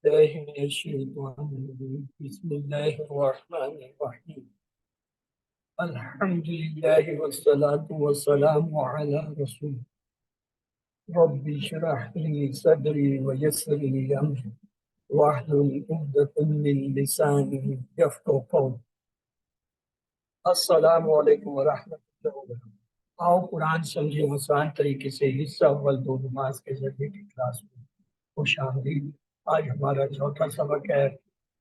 بالله من الشيطان الرجيم بسم الله الرحمن الرحيم الحمد لله والصلاة والسلام على رسول رب اشرح لي صدري ويسر لي أمري واحلل عقدة من لساني يفقهوا قولي السلام علیکم ورحمۃ اللہ وبرکاتہ۔ آؤ قرآن سمجھے آسان طریقے سے حصہ اول دو نماز کے ذریعے کی کلاس میں خوش آمدید۔ آج ہمارا چوتھا سبق ہے۔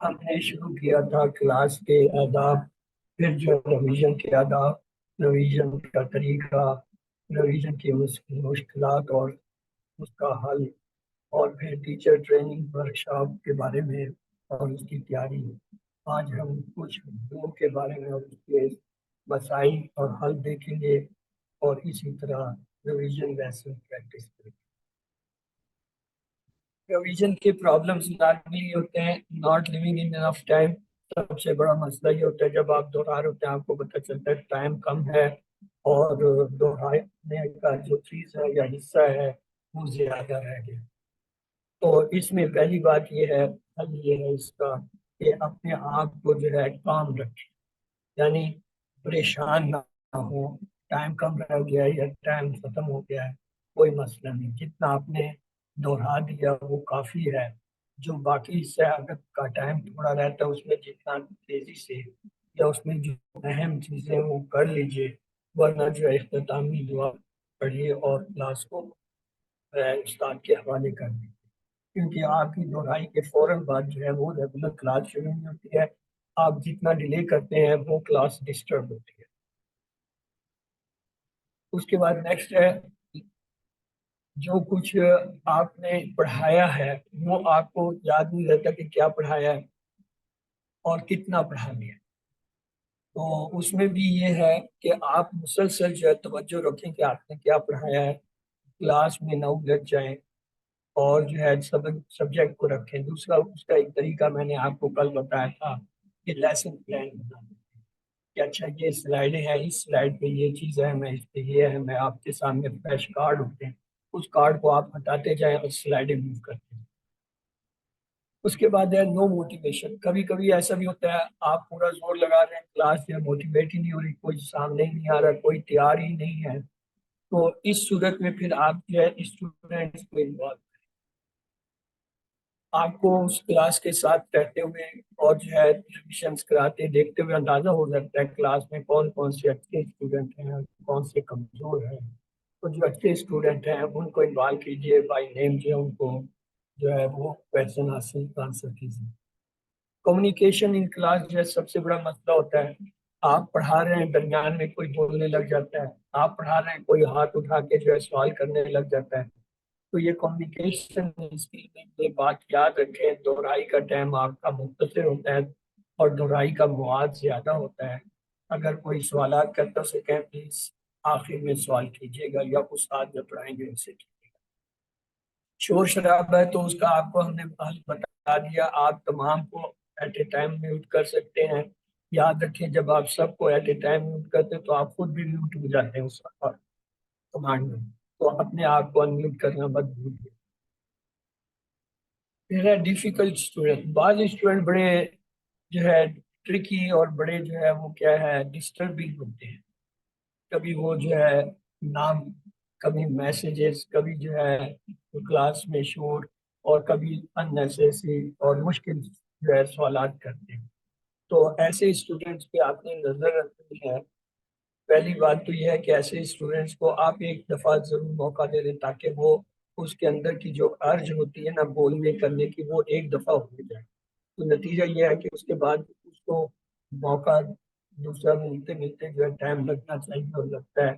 ہم نے شروع کیا تھا کلاس کے آداب، پھر جو ریویژن کے آداب، ریویژن کا طریقہ، ریویژن کی مشکلات اور اس کا حل، اور پھر ٹیچر ٹریننگ ورکشاپ کے بارے میں اور اس کی تیاری۔ آج ہم کچھ اردو کے بارے میں اور اس کے مسائل اور حل دیکھیں گے، اور اسی طرح ریویژن ویسے پریکٹس کریں گے۔ ریویژن کے پرابلمس نارملی ہوتے ہیں not living in enough time. سب سے بڑا مسئلہ یہ ہوتا ہے جب آپ دوہرا رہے ہوتے ہیں، آپ کو پتہ چلتا ہے ٹائم کم ہے اور دوہرانے کا جو چیز ہے یا حصہ ہے وہ زیادہ رہ گیا۔ تو اس میں پہلی بات یہ ہے، حل یہ ہے اس کا کہ اپنے آپ کو جو ہے کام رکھیں، یعنی پریشان نہ ہو۔ ٹائم کم رہ گیا ہے یا ٹائم ختم ہو گیا ہے، کوئی مسئلہ نہیں، جتنا آپ نے دوہرا دیا وہ کافی ہے۔ جو باقی حصہ اگر کا ٹائم تھوڑا رہتا ہے اس میں جتنا تیزی سے یا اس میں جو اہم چیزیں وہ کر لیجئے، ورنہ جو ہے اختتامی دعا پڑھیے اور کلاس کو استاد کے حوالے کر دیں، کیونکہ آپ کی دہرائی کے فوراً بعد جو ہے وہ ریگولر کلاس شروع نہیں ہوتی ہے۔ آپ جتنا ڈیلے کرتے ہیں وہ کلاس ڈسٹرب ہوتی ہے۔ اس کے بعد نیکسٹ ہے، جو کچھ آپ نے پڑھایا ہے وہ آپ کو یاد نہیں رہتا کہ کیا پڑھایا ہے اور کتنا پڑھا دیا۔ تو اس میں بھی یہ ہے کہ آپ مسلسل جو ہے توجہ رکھیں کہ آپ نے کیا پڑھایا ہے، کلاس میں نہ الجھ جائیں اور جو ہے سبجیکٹ کو رکھیں۔ دوسرا اس کا ایک طریقہ میں نے آپ کو کل بتایا تھا کہ لیسن پلان بنانا، کہ اچھا یہ سلائڈیں ہیں، اس سلائڈ پہ یہ چیز ہے، میں اس پہ یہ ہے، میں آپ کے سامنے فریش کارڈ ہوتے ہیں، اس کارڈ کو آپ ہٹاتے جائیں اور سلائڈیں موو کرتے ہیں۔ اس کے بعد ہے نو موٹیویشن۔ کبھی کبھی ایسا بھی ہوتا ہے آپ پورا زور لگا رہے ہیں، کلاس جو ہے موٹیویٹ ہی نہیں ہو رہی، کوئی سامنے ہی نہیں آ رہا، کوئی تیار ہی نہیں ہے، تو اس صورت میں پھر آپ جو ہے اسٹوڈنٹس کو انوالو، آپ کو اس کلاس کے ساتھ رہتے ہوئے اور جو ہے ریویژنس کراتے دیکھتے ہوئے اندازہ ہو سکتا ہے کلاس میں کون کون سے اچھے اسٹوڈنٹ ہیں اور کون سے کمزور ہیں۔ تو جو اچھے اسٹوڈنٹ ہیں ان کو انوالو کیجیے، بائی نیم جو ہے ان کو جو ہے وہ کویشچن آنسر کیجیے۔ کمیونیکیشن ان کلاس جو ہے سب سے بڑا مسئلہ ہوتا ہے۔ آپ پڑھا رہے ہیں، درمیان میں کوئی بولنے لگ جاتا ہے، آپ پڑھا رہے ہیں، کوئی ہاتھ اٹھا کے جو ہے سوال کرنے لگ جاتا ہے۔ تو یہ کمیونیکیشن اسکل میں یہ بات یاد رکھیں، دہرائی کا ٹائم آپ کا مختصر ہوتا ہے اور دہرائی کا مواد زیادہ ہوتا ہے۔ اگر کوئی سوالات کرتا سکیں پلیز آخر میں سوال کیجیے گا یا استاد جو پڑھائیں گے ان سے کیجیے گا۔ شور شرابہ ہے تو اس کا آپ کو ہم نے حل بتا دیا، آپ تمام کو ایٹ اے ٹائم میوٹ کر سکتے ہیں۔ یاد رکھیں جب آپ سب کو ایٹ اے ٹائم میوٹ کرتے ہیں تو آپ خود بھی میوٹ ہو جاتے ہیں اس وقت کمانڈ میں، تو اپنے آپ کو انمیوٹ کرنا مت بھولیے۔ پھر ہے ڈیفیکلٹ اسٹوڈنٹ۔ بعض اسٹوڈنٹ بڑے جو ہے ٹرکی اور بڑے جو ہے وہ کیا ہے ڈسٹربنگ ہوتے ہیں، کبھی وہ جو ہے نام، کبھی میسیجز، کبھی جو ہے کلاس میں شور، اور کبھی اننیسیسری اور مشکل جو ہے سوالات کرتے ہیں۔ تو ایسے اسٹوڈنٹس پہ آپ نے نظر رکھنی ہے۔ پہلی بات تو یہ ہے کہ ایسے اسٹوڈنٹس کو آپ ایک دفعہ ضرور موقع دے دیں تاکہ وہ اس کے اندر کی جو ارج ہوتی ہے نا بولنے کرنے کی وہ ایک دفعہ ہو جائے۔ تو نتیجہ یہ ہے کہ اس کے بعد اس کو موقع دوسرا ملتے ملتے جو ہے ٹائم لگنا چاہیے اور لگتا ہے،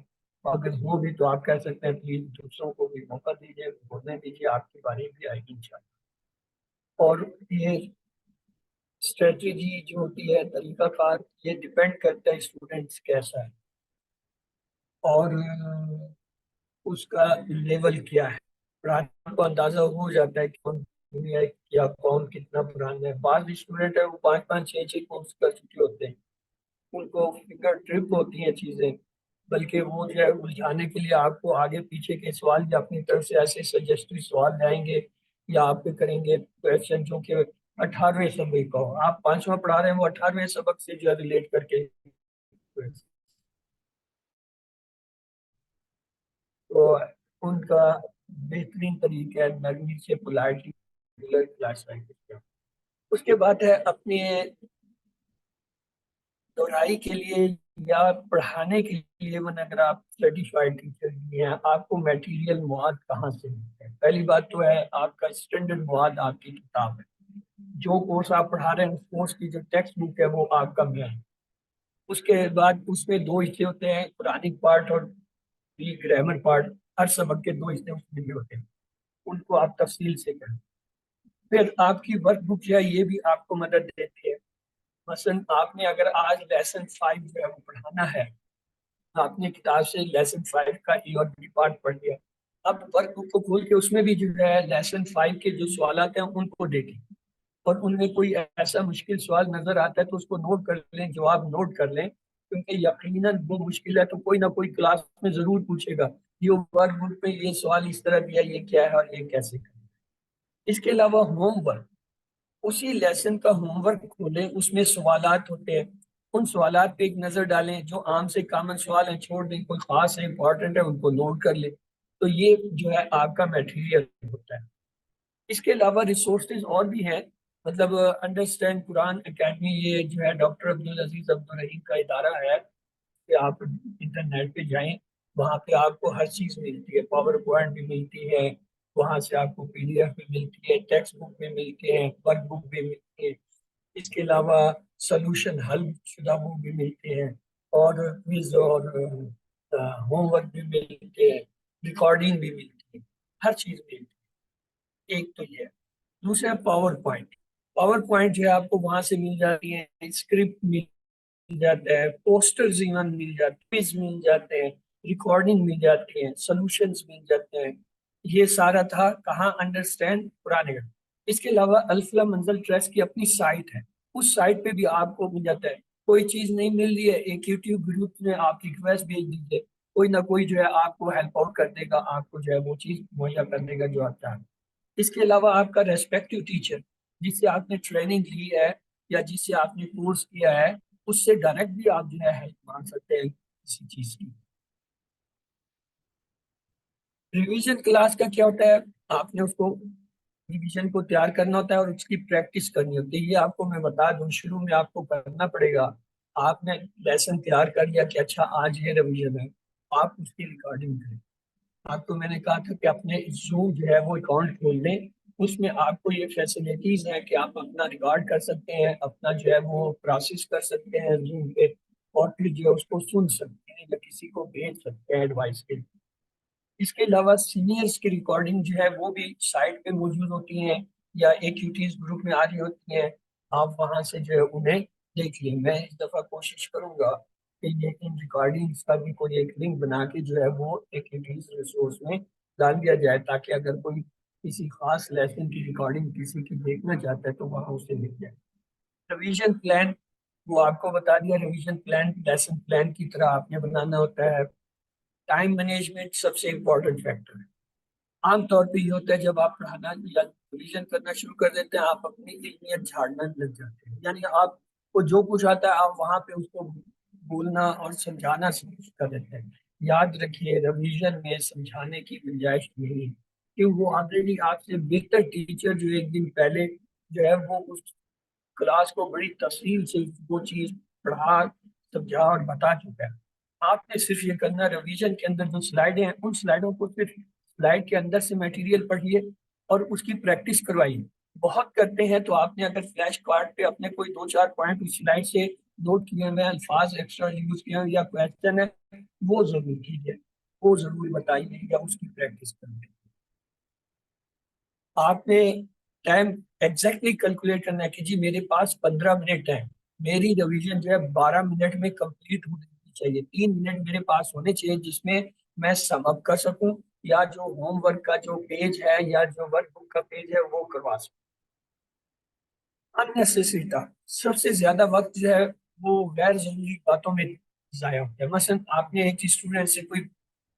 اگر وہ بھی تو آپ کہہ سکتے ہیں پلیز دوسروں کو بھی موقع دیجیے، بولنے دیجیے، آپ کی باری بھی آئے گی انشاءاللہ۔ اور یہ اسٹریٹجی جو ہوتی ہے، طریقہ کار، یہ ڈپینڈ کرتا ہے اسٹوڈنٹس کیسا ہے اور اس کا لیول کیا ہے۔ پڑھانے کو اندازہ ہو جاتا ہے کہ کون دنیا یا کون کتنا پرانا ہے۔ بعض اسٹوڈنٹ ہے وہ 5 5 6 6 کورس کر چکے ہوتے ہیں، ان کو فگر ٹرپ ہوتی ہیں چیزیں، بلکہ وہ جو ہے الجھانے کے لیے آپ کو آگے پیچھے کے سوال یا اپنی طرف سے ایسے سجیسٹو سوال لائیں گے یا آپ پہ کریں گے کویشچن جو کہ 18ویں سبق کا ہو، آپ 5واں پڑھا رہے ہیں، وہ 18ویں سبق سے جو ہے ریلیٹ کر کے، تو ان کا بہترین طریقہ ہے نرمی سے پولائٹلی کلاس کا۔ اس کے بعد ہے اپنے دہرائی کے لیے یا پڑھانے کے لیے، من اگر آپ سرٹیفائڈ ٹیچر بھی ہیں، آپ کو میٹیریل مواد کہاں سے ملتے ہیں؟ پہلی بات تو ہے آپ کا اسٹینڈرڈ مواد آپ کی کتاب ہے، جو کورس آپ پڑھا رہے ہیں اس کورس کی جو ٹیکسٹ بک ہے وہ آپ کا میں ہے۔ اس کے بعد اس میں دو حصے ہوتے ہیں، قرآنک پارٹ اور گرامر پارٹ، ہر سبق کے دو حصے اس میں بھی ہوتے ہیں، ان کو آپ تفصیل سے کریں۔ پھر آپ کی ورک بک جو ہے یہ بھی آپ کو مدد دیتی ہے۔ مثلا آپ نے اگر آج لیسن 5 جو ہے وہ پڑھانا ہے، آپ نے کتاب سے لیسن 5 کا ای اور بی پارٹ پڑھ لیا، اب ورک بک کو کھول کے اس میں بھی جو ہے لیسن 5 کے جو سوالات ہیں ان کو دیکھیں، اور ان میں کوئی ایسا مشکل سوال نظر آتا ہے تو اس کو نوٹ کر لیں، جواب نوٹ کر لیں، کیونکہ یقیناً وہ مشکل ہے تو کوئی نہ کوئی کلاس میں ضرور پوچھے گا یہ ورک بک میں یہ سوال اس طرح دیا، یہ کیا ہے اور یہ کیسے کریں۔ اس کے علاوہ ہوم ورک، اسی لیسن کا ہوم ورک کھولیں، اس میں سوالات ہوتے ہیں، ان سوالات پہ ایک نظر ڈالیں، جو عام سے کامن سوال ہیں چھوڑ دیں، کوئی خاص ہے امپورٹنٹ ہے ان کو نوٹ کر لیں، تو یہ جو ہے آپ کا میٹیریل ہوتا ہے۔ اس کے علاوہ ریسورسز اور بھی ہیں، مطلب انڈرسٹینڈ قرآن اکیڈمی، یہ جو ہے ڈاکٹر عبدالعزیز عبدالرحیم کا ادارہ ہے، کہ آپ انٹرنیٹ پہ جائیں، وہاں پہ آپ کو ہر چیز ملتی ہے، پاور پوائنٹ بھی ملتی ہے، وہاں سے آپ کو پی ڈی ایف بھی ملتی ہے، ٹیکسٹ بک بھی ملتے ہیں، ورک بک بھی ملتی ہے، اس کے علاوہ سلوشن حل شدہ وہ بھی ملتے ہیں، اور کوئز اور ہوم ورک بھی ملتے ہیں، ریکارڈنگ بھی ملتی ہے، ہر چیز ملتی ہے۔ ایک تو یہ ہے۔ دوسرا پاور پوائنٹ، پاور پوائنٹ جو ہے آپ کو وہاں سے مل جاتی ہے، اسکرپٹ مل جاتا ہے، پوسٹرز ایون مل جاتے ہیں، کوئز مل جاتے ہیں، ریکارڈنگ مل جاتے ہیں، سولوشنز مل جاتے ہیں۔ یہ سارا تھا کہاں؟ انڈرسٹینڈ قرآن۔ اس کے علاوہ الفلا منزل ٹرسٹ کی اپنی سائٹ ہے، اس سائٹ پہ بھی آپ کو مل جاتا ہے، کوئی چیز نہیں مل رہی ہے ایک یوٹیوب گروپ میں آپ ریکویسٹ بھیج دیجیے، کوئی نہ کوئی جو ہے آپ کو ہیلپ آؤٹ کر دے گا، آپ کو جو ہے وہ چیز مہیا کر دے گا جو آپ چاہیں۔ اس کے علاوہ آپ کا ریسپیکٹو ٹیچر جس سے آپ نے ٹریننگ لی ہے یا جس سے آپ نے کورس کیا ہے، اس سے ڈائریکٹ بھی آپ جو ہے ہیلپ مانگ سکتے ہیں کسی چیز کی۔ ریویژن کلاس کا کیا ہوتا ہے؟ آپ نے اس کو ریویژن کو تیار کرنا ہوتا ہے اور اس کی پریکٹس کرنی ہوتی ہے۔ یہ آپ کو میں بتا دوں، شروع میں آپ کو کرنا پڑے گا، آپ نے لیسن تیار کر لیا کہ اچھا آج یہ ریویژن ہے، آپ اس کی ریکارڈنگ کریں۔ آپ کو میں نے کہا تھا کہ اپنے زوم جو ہے وہ اکاؤنٹ کھول لیں، اس میں آپ کو یہ فیسلٹیز ہیں کہ آپ اپنا ریکارڈ کر سکتے ہیں، اپنا جو ہے وہ پروسیس کر سکتے ہیں زوم پہ، اور پھر جو ہے اس کو سن سکتے ہیں یا کسی کو بھیج سکتے ہیں ایڈوائس کے لیے۔ اس کے علاوہ سینئرز کی ریکارڈنگ جو ہے وہ بھی سائٹ پہ موجود ہوتی ہیں یا ایکٹیویٹیز گروپ میں آ رہی ہوتی ہیں، آپ وہاں سے جو ہے انہیں دیکھ لیں۔ میں اس دفعہ کوشش کروں گا کہ یہ ان ریکارڈنگز کا بھی کوئی ایک لنک بنا کے جو ہے وہ ایکٹیویٹیز ریسورس میں ڈال دیا جائے، تاکہ اگر کوئی کسی خاص لیسن کی ریکارڈنگ کسی کی دیکھنا چاہتا ہے تو وہاں اسے مل جائے۔ ریویژن پلان، وہ آپ کو بتا دیا، ریویژن پلان لیسن پلان کی طرح آپ نے بنانا ہوتا ہے۔ ٹائم مینجمنٹ سب سے امپورٹنٹ فیکٹر ہے۔ عام طور پہ یہ ہوتا ہے جب آپ پڑھانا یا ریویژن کرنا شروع کر دیتے ہیں، آپ اپنی علمیت جھاڑنا لگ جاتے ہیں، یعنی آپ کو جو کچھ آتا ہے آپ وہاں پہ اس کو بولنا اور سمجھانا شروع کر دیتے ہیں۔ یاد رکھیے ریویژن میں سمجھانے کی گنجائش نہیں، کہ وہ آلریڈی آپ سے بہتر ٹیچر جو ایک دن پہلے جو ہے وہ اس کلاس کو بڑی تفصیل سے وہ چیز پڑھا سمجھا اور بتا چکا ہے۔ آپ نے صرف یہ کرنا، ریویژن کے اندر جو سلائڈیں ہیں ان سلائڈوں کو صرف سلائڈ کے اندر سے میٹیریل پڑھیے اور اس کی پریکٹس کروائیے۔ بہت کرتے ہیں تو آپ نے اگر فلیش کارڈ پہ اپنے کوئی دو چار پوائنٹ اس سلائڈ سے نوٹ کیے ہوئے، الفاظ ایکسٹرا یوز کیے ہوئے یا کویسچن ہے، وہ ضرور کیجیے، وہ ضرور بتائیے یا اس کی پریکٹس کریے۔ آپ نے ٹائم ایگزیکٹلی کیلکولیٹ کرنا ہے کہ جی میرے پاس 15 منٹ ہے، میری ریویژن جو ہے 12 منٹ میں کمپلیٹ ہونی چاہیے، 3 منٹ میرے پاس ہونے چاہیے جس میں میں سم اپ کر سکوں یا جو ہوم ورک کا جو پیج ہے یا جو ورک بک کا پیج ہے وہ کروا سکوں۔ اننیسیسری تھا، سب سے زیادہ وقت جو ہے وہ غیر ضروری باتوں میں ضائع ہوتا ہے۔ مثلا آپ نے ایک اسٹوڈنٹ سے کوئی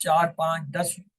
4-5-10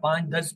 5-10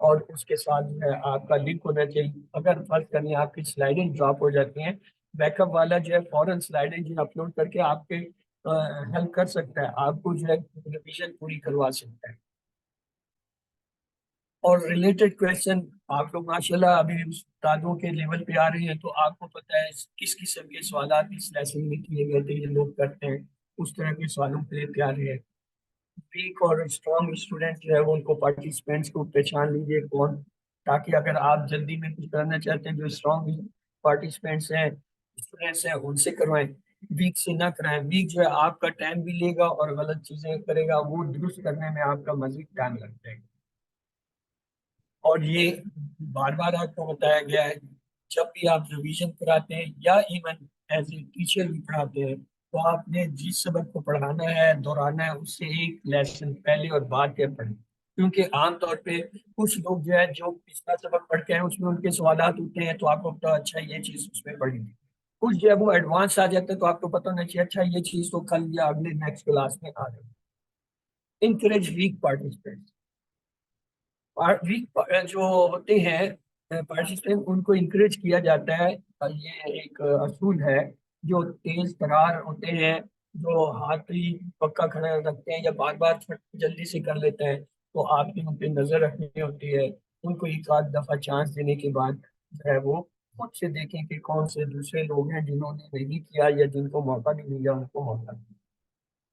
اور اس کے ساتھ جو ہے آپ کا لنک ہونا چاہیے. اگر فرض کریں آپ کی سلائڈیں ڈراپ ہو جاتی ہیں، بیک اپ والا جو ہے فوراً سلائڈیں جو اپلوڈ کر کے آپ کے ہیلپ کر سکتا ہے، آپ کو جو ہے ریویژن پوری کروا سکتا ہے. اور ریلیٹڈ کویشچن آپ لوگ ماشاءاللہ ابھی استادوں کے لیول پہ آ رہے ہیں، تو آپ کو پتہ ہے کس قسم کے سوالات اس لیسن میں کیے گئے تھے، یہ لوگ کرتے ہیں اس طرح کے سوالوں کے لیے تیار ہے. ویک اور اسٹرانگ اسٹوڈنٹ جو ہے وہ ان کو پارٹیسپینٹس کو پہچان لیجیے کون، تاکہ اگر آپ جلدی میں کچھ کرنا چاہتے ہیں جو اسٹرانگ پارٹیسپینٹس ہیں اسٹوڈینٹس ہیں ان سے کروائیں، ویک سے نہ کرائیں. ویک جو ہے آپ کا ٹائم بھی لے گا اور غلط چیزیں کرے گا، وہ درست کرنے میں آپ کا مزید ٹائم لگ جائے گا. اور یہ بار بار آپ کو بتایا گیا ہے، جب بھی آپ ریویژن کراتے ہیں یا ایون ایز اے ٹیچر بھی پڑھاتے ہیں، تو آپ نے جس سبق کو پڑھانا ہے دہرانا ہے اس سے ایک لیسن پہلے اور بعد کے پڑھیں. کیونکہ عام طور پہ کچھ لوگ جو ہے جو پچھلا سبق پڑھ کے ہیں اس میں ان کے سوالات ہوتے ہیں تو آپ کو پتا اچھا یہ چیز اس میں پڑھی گی. کچھ جو ہے وہ ایڈوانس آ جاتے ہیں تو آپ کو پتہ ہونا چاہیے اچھا یہ چیز تو کل یا اگلے نیکسٹ کلاس میں آ جائے. Encourage week participant. ویک جو ہوتے ہیں پارٹیسپینٹ ان کو انکریج کیا جاتا ہے. یہ ایک اصول ہے، جو تیز ترار ہوتے ہیں، جو ہاتھ ہی پکا کھڑا رکھتے ہیں یا بار بار جلدی سے کر لیتے ہیں، تو آپ کی ان پہ نظر رکھنی ہوتی ہے. ان کو ایک آدھ دفعہ چانس دینے کے بعد جو ہے وہ خود سے دیکھیں کہ کون سے دوسرے لوگ ہیں جنہوں نے نہیں کیا یا جن کو موقع نہیں ملا ان کو موقع دیں.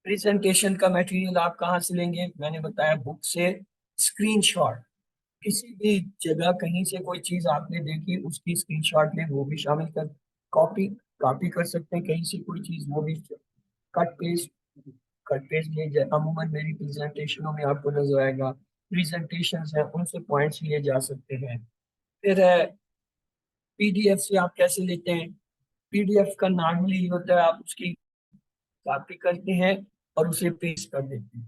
پریزنٹیشن کا میٹیریل آپ کہاں سے لیں گے؟ میں نے بتایا بک سے. اسکرین شاٹ، کسی بھی جگہ کہیں سے کوئی چیز آپ نے دیکھی اس کی اسکرین شاٹ میں وہ بھی شامل کر. کاپی کر سکتے ہیں کہیں سے کوئی چیز، وہ بھی. کٹ پیسٹ لیے جائے عموماً میری پریزنٹیشنوں میں آپ کو نظر آئے گا پریزنٹیشنز ہیں ان سے پوائنٹس لیے جا سکتے ہیں. پھر ہے پی ڈی ایف سے آپ کیسے لیتے ہیں؟ پی ڈی ایف کا نارملی یہ ہوتا ہے آپ اس کی کاپی کرتے ہیں اور اسے پیسٹ کر دیتے ہیں.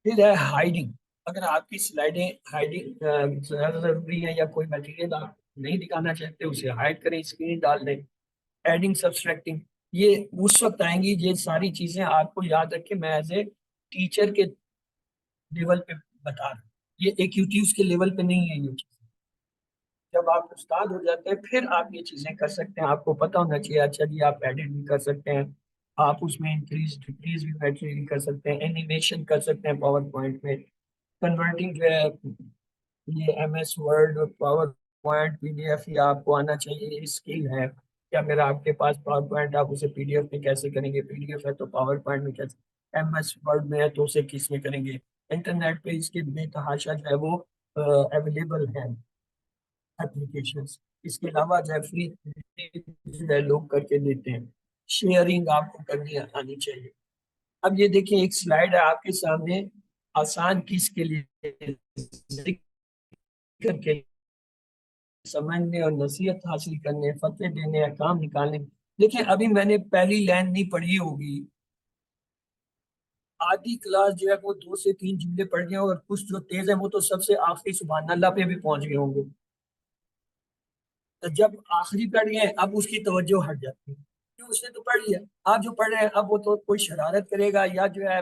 پھر ہے ہائڈنگ. اگر آپ کی سلائڈیں ہائڈنگ زیادہ ضروری ہے یا کوئی مٹیریل آپ نہیں دکھانا چاہتے اسے ہائڈ کریں، اسکرین ڈال دیں. ایڈنگ سبسٹریکٹنگ، یہ اس وقت آئیں گی یہ ساری چیزیں آپ کو یاد رکھیں. میں ایز اے ٹیچر کے لیول پہ بتا رہا ہوں، یہ ایکٹیوز کے لیول پہ نہیں ہے. یہ چیز جب آپ استاد ہو جاتے ہیں پھر آپ یہ چیزیں کر سکتے ہیں. آپ کو پتا ہونا چاہیے اچھا جی آپ ایڈٹ بھی کر سکتے ہیں، آپ اس میں انکریز ڈکریز بھی میٹری کر سکتے ہیں، اینیمیشن کر سکتے ہیں پاور پوائنٹ میں. کنورٹنگ جو ہے یہ M S Word PowerPoint P D F یہ آپ کو آنا چاہیے، یہ اسکل ہے کہ اگر آپ کے پاس پاور پوائنٹ آپ اسے پی ڈی ایف میں کیسے کریں گے، پی ڈی ایف ہے تو پاور پوائنٹ میں کیسے، ایم ایس ورڈ میں ہے تو اسے کس میں کریں گے. انٹرنیٹ پہ اس کے بے تحاشا جو ہے وہ اویلیبل ہیں اپلیکیشنز. اس کے علاوہ جو ہے فری جو ہے لوگ کر کے دیتے ہیں. شیئرنگ آپ کو کرنی آنی چاہیے. اب یہ دیکھیں ایک سلائیڈ ہے آپ کے سامنے، آسان کس کے لیے؟ ذکر کے سمجھنے اور نصیحت حاصل کرنے، فتوے دینے، احکام نکالنے. دیکھیں ابھی میں نے پہلی لائن نہیں پڑھی ہوگی، آدھی کلاس جو ہے وہ 2 سے 3 جملے پڑھ گئے اور کچھ جو تیز ہیں وہ تو سب سے آخری سبحان اللہ پہ بھی پہنچ گئے ہوں گے. تو جب آخری پڑھ گئے اب اس کی توجہ ہٹ جاتی ہے کیوں، اس نے تو پڑھ لیا. آپ جو پڑھ رہے ہیں اب وہ تو کوئی شرارت کرے گا یا جو ہے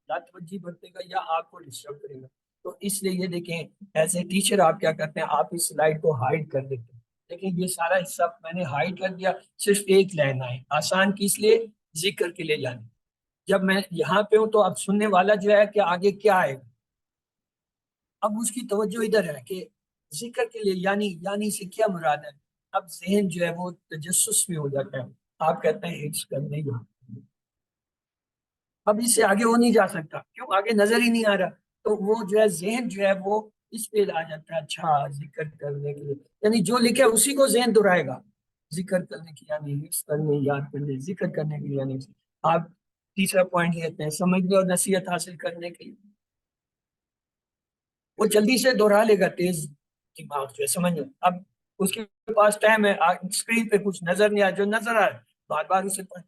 لاتوجی برتے گا یا آپ کو ڈسٹرب کرے گا. تو اس لیے یہ دیکھیں ایز اے ٹیچر آپ کیا کرتے ہیں، آپ اس سلائڈ کو ہائڈ کر دیتے ہیں. لیکن یہ سارا حصہ میں نے ہائڈ کر دیا، صرف ایک لائن آئے آسان کس لیے، ذکر کے لیے جانے. جب میں یہاں پہ ہوں تو اب سننے والا جو ہے کہ آگے کیا آئے گا، اب اس کی توجہ ادھر ہے کہ ذکر کے لیے یعنی سے کیا مراد ہے. اب ذہن جو ہے وہ تجسس میں ہو جاتا ہے، آپ کہتے ہیں حفظ کرنے کا، اب اس سے آگے وہ نہیں جا سکتا کیوں، آگے نظر ہی نہیں آ رہا. تو وہ جو ہے ذہن جو ہے وہ اس پہ آ جاتا ہے. اچھا ذکر کرنے کے لیے یعنی جو لکھے اسی کو ذہن دہرائے گا. ذکر کرنے کی یعنی حفظ کرنے، یاد کرنے، ذکر کرنے کے لیے یعنی آپ تیسرا پوائنٹ لیتے ہیں سمجھنے اور نصیحت حاصل کرنے کے لیے. وہ جلدی سے دوہرا لے گا، تیز دماغ جو ہے سمجھ. اب اس کے پاس ٹائم ہے، اسکرین پہ کچھ نظر نہیں آ جو نظر آ رہا ہے بار بار اسے پڑھ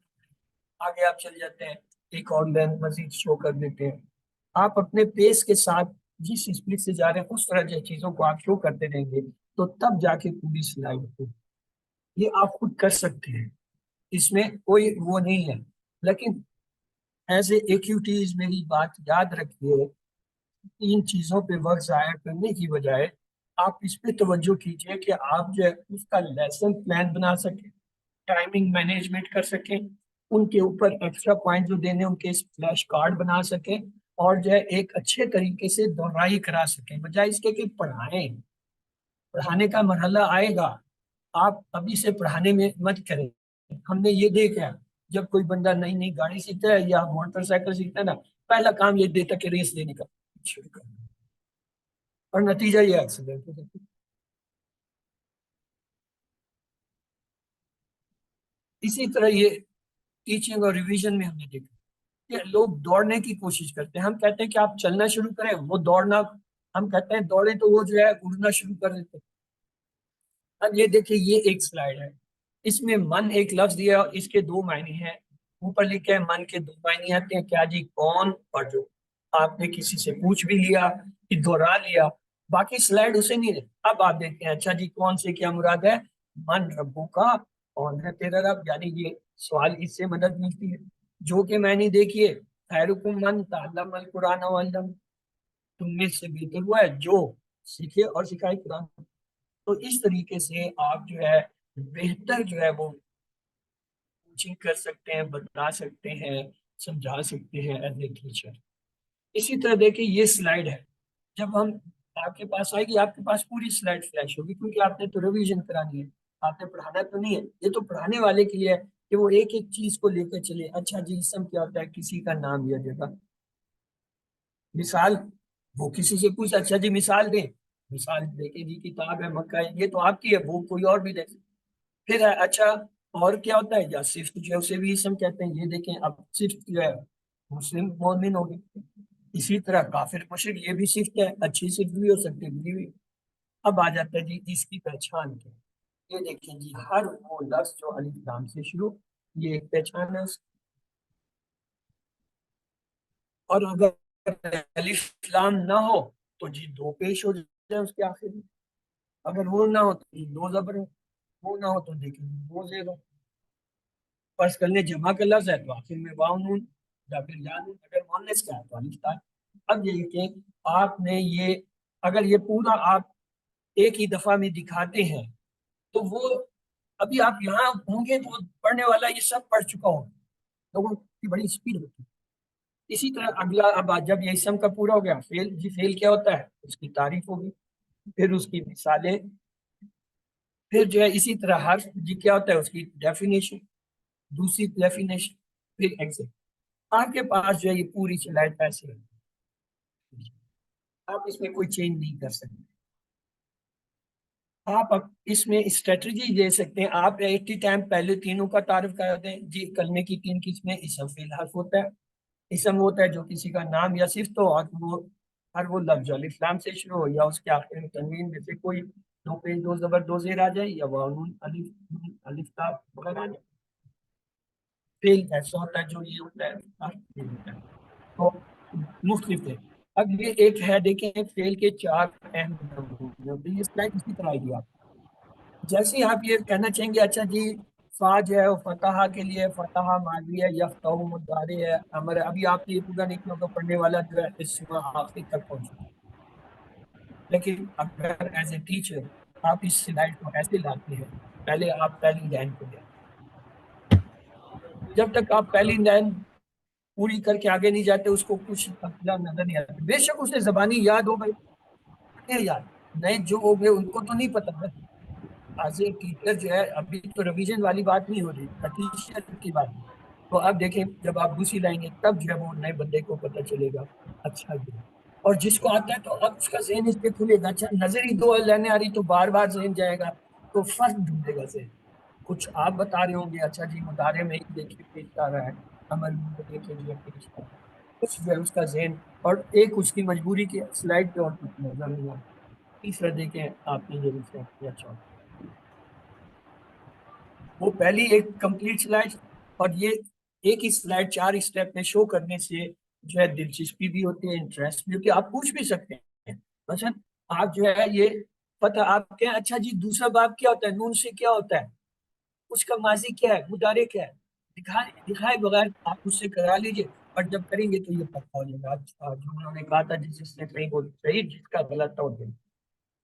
آگے آپ چل جاتے ہیں، ایک اور لائن مزید شو کر دیتے ہیں. آپ اپنے پیس کے ساتھ جس اسپیڈ سے جا رہے ہیں اس طرح کی چیزوں کو آپ شو کرتے رہیں گے تو تب جا کے پوری سلائڈ ہو. یہ آپ خود کر سکتے ہیں، اس میں کوئی وہ نہیں ہے. لیکن ایز اے ایکٹیویٹیز میری بات یاد رکھیے، ان چیزوں پہ وقت ضائع کرنے کی بجائے آپ اس پہ توجہ کیجئے کہ آپ جو ہے اس کا لیسن پلان بنا سکیں، ٹائمنگ مینجمنٹ کر سکیں، ان کے اوپر ایکسٹرا پوائنٹ جو دینے ان کے فلیش کارڈ بنا سکیں، اور جو ہے ایک اچھے طریقے سے دہرائی کرا سکیں، بجائے اس کے کہ پڑھائیں۔ پڑھانے کا مرحلہ آئے گا، آپ ابھی سے پڑھانے میں مت کریں۔ ہم نے یہ دیکھا جب کوئی بندہ نئی نئی گاڑی سیکھتا ہے یا موٹر سائیکل سیکھتا ہے نا، پہلا کام یہ دیتا کہ ریس دینے کا شروع کر، اور نتیجہ یہ ایکسیڈنٹ ہو جاتا ہے۔ اسی طرح یہ ٹیچنگ اور ریویژن میں ہم نے دیکھا کہ لوگ دوڑنے کی کوشش کرتے ہیں، ہم کہتے ہیں کہ آپ چلنا شروع کریں، وہ دوڑنا، ہم کہتے ہیں دوڑے تو وہ جو ہے اڑنا شروع کر دیتے ہیں۔ اب یہ دیکھیں، یہ ایک سلائیڈ ہے، اس میں من ایک لفظ دیا اور اس کے دو معنی ہیں، اوپر لکھے ہیں من کے دو معنی آتے ہیں، کیا جی کون، اور جو آپ نے کسی سے پوچھ بھی لیا کہ دہرا لیا، باقی سلائیڈ اسے نہیں ہے۔ اب آپ دیکھتے ہیں اچھا جی کون سے کیا مراد ہے، من ربو کا، کون ہے تیرا رب، یعنی یہ سوال اس سے مدد ملتی ہے۔ جو کہ معنی دیکھیے، خیرکم من تعلم القرآن وعلم، تم میں سے بہتر ہوا ہے جو سیکھے اور سکھائے قرآن۔ تو اس طریقے سے آپ جو ہے بہتر جو ہے وہ کوچنگ کر سکتے ہیں، بتا سکتے ہیں، سمجھا سکتے ہیں ایز اے ٹیچر۔ اسی طرح دیکھیں یہ سلائیڈ ہے، جب ہم آپ کے پاس آئے گی آپ کے پاس پوری سلائیڈ فلیش ہوگی، کیونکہ آپ نے تو ریویژن کرانی ہے، آپ نے پڑھانا تو نہیں ہے، یہ تو پڑھانے والے کے لیے ہے کہ وہ ایک ایک چیز کو لے کر چلے۔ اچھا جی اسم کیا ہوتا ہے، کسی کا نام یا جگہ، مثال، وہ کسی سے پوچھ، اچھا جی مثال دیں، مثال دیکھیں جی کتاب ہے مکہ ہے، یہ تو آپ کی ہے، وہ کوئی اور بھی دے سکتا۔ پھر ہے اچھا اور کیا ہوتا ہے، یا صرف جو ہے اسے بھی اسم کہتے ہیں، یہ دیکھیں اب صرف جو ہے مسلم مومن ہو گئے۔ اسی طرح کافر مشرک یہ بھی صرف ہے، اچھی صرف بھی ہو سکتی ہے، بری بھی۔ اب آ جاتا ہے جی اس کی پہچان کیا، یہ دیکھیں جی ہر وہ لفظ جو الف لام سے شروع، یہ ایک پہچان ہے اس کی۔ اور اگر الف لام نہ ہو تو جی دو پیش ہو جائے اس کے آخر میں، اگر وہ نہ ہو تو جی دو زبر ہو، وہ نہ ہو تو دیکھیں دو زیر ہو۔ فرض کر لیں جمع کا لفظ ہے تو آخر میں واو نون یا پھر یا نون، اگر مؤنث کا ہے تو الف تا۔ اب یہ کہ آپ نے یہ، اگر یہ پورا آپ ایک ہی دفعہ میں دکھاتے ہیں تو وہ، ابھی آپ یہاں ہوں گے تو پڑھنے والا یہ سب پڑھ چکا ہوگا، لوگوں کی بڑی اسپیڈ ہوتی ہے۔ اسی طرح اگلا، اب جب یہ اسم کا پورا ہو گیا، فیل، جی فیل کیا ہوتا ہے، اس کی تعریف ہوگی، پھر اس کی مثالیں، پھر جو ہے اسی طرح حرف جی کیا ہوتا ہے اس کی ڈیفینیشن، دوسری ڈیفینیشن، پھر ایگزٹ۔ آپ کے پاس جو ہے یہ پوری سلائڈ ایسے ہے، آپ اس میں کوئی چینج نہیں کر سکتے۔ آپ اس میں اسٹریٹجی دے سکتے ہیں، آپ ایٹ ٹائم پہلے تینوں کا تعارف کر دیں جی، کلمے کی تین قسمیں، اسم فعل حرف ہوتا ہے۔ اسم ہوتا ہے جو کسی کا نام یا صفت ہو، اور وہ ہر وہ لفظ جو الف لام سے شروع ہو یا اس کے آخر میں تنوین میں سے کوئی دو پیش دو زبر دو زیر آ جائے، یا واو نون الف نون الف تا وغیرہ آ جائے۔ فعل ایسا ہوتا ہے جو یہ ہوتا ہے حرف ہوتا ہے، تو مختلف ہے۔ اب یہ ایک ہے، دیکھیں فعل کے چار اہم نمونے ہوتے ہیں، یہ سلائڈ اسی طرح آئے گی آپ، جیسے ہی آپ یہ کہنا چاہیں گے اچھا جی فا جو ہے وہ فتح کے لیے، فتح ماضی ہے، یفتح مضارع ہے، امر ہے، ابھی آپ نے یہ پورا نہیں کیا ہوگا، پڑھنے والا جو ہے اس آخر تک پہنچے۔ لیکن اگر ایز اے ٹیچر آپ اس سلائڈ کو ایسے لاتے ہیں، پہلے آپ پہلی لائن کو لیں، جب تک آپ پہلی لائن پوری کر کے آگے نہیں جاتے اس کو کچھ مسئلہ نظر نہیں آتا، بے شک اسے زبانی یاد ہو گئی، یاد نئے جو ہو گئے ان کو تو نہیں پتا ہے۔ ایز اے ٹیچر جو ہے، ابھی تو ریویژن والی بات نہیں ہو رہی، ٹیچر کی بات ہے۔ تو اب دیکھیں جب آپ دوسری لائن گے تب جو ہے وہ نئے بندے کو پتہ چلے گا، اچھا جی، اور جس کو آتا ہے تو اب اس کا ذہن اس پہ کھلے گا، اچھا نظر ہی دو لائنیں آ رہی تو بار بار ذہن جائے گا، تو فرق ڈھونڈے گا ذہن۔ کچھ آپ بتا رہے ہوں گے اچھا جی مدارے میں ہی دیکھیے پیش آ رہا ہے، عمل میں دیکھیے جی پیش آ رہا ہے، کچھ جو ہے اس کا ذہن، اور ایک اس کی مجبوری کی سلائڈ پہ اور کچھ نظر نہیں آتا۔ تیسرا دیکھیں آپ نے یہ ریفلیکٹ کیا، اچھا وہ پہلی ایک کمپلیٹ سلائڈ، اور یہ ایک ہی سلائڈ چار اسٹیپ میں شو کرنے سے جو ہے دلچسپی بھی ہوتی ہے، انٹرسٹ بھی ہوتی ہے، آپ پوچھ بھی سکتے ہیں مثلا، آپ جو ہے یہ پتہ آپ کہیں اچھا جی دوسرا باب کیا ہوتا ہے، نون سے کیا ہوتا ہے، اس کا ماضی کیا ہے، مضارع کیا ہے، دکھائے بغیر آپ اس سے کرا لیجئے، اور جب کریں گے تو یہ پتہ ہو جائے گا۔ جو انہوں نے کہا تھا جس نے صحیح بول صحیح، جس کا غلط تھا وہ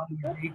on the week,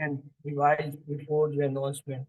and revise before the announcement.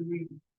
3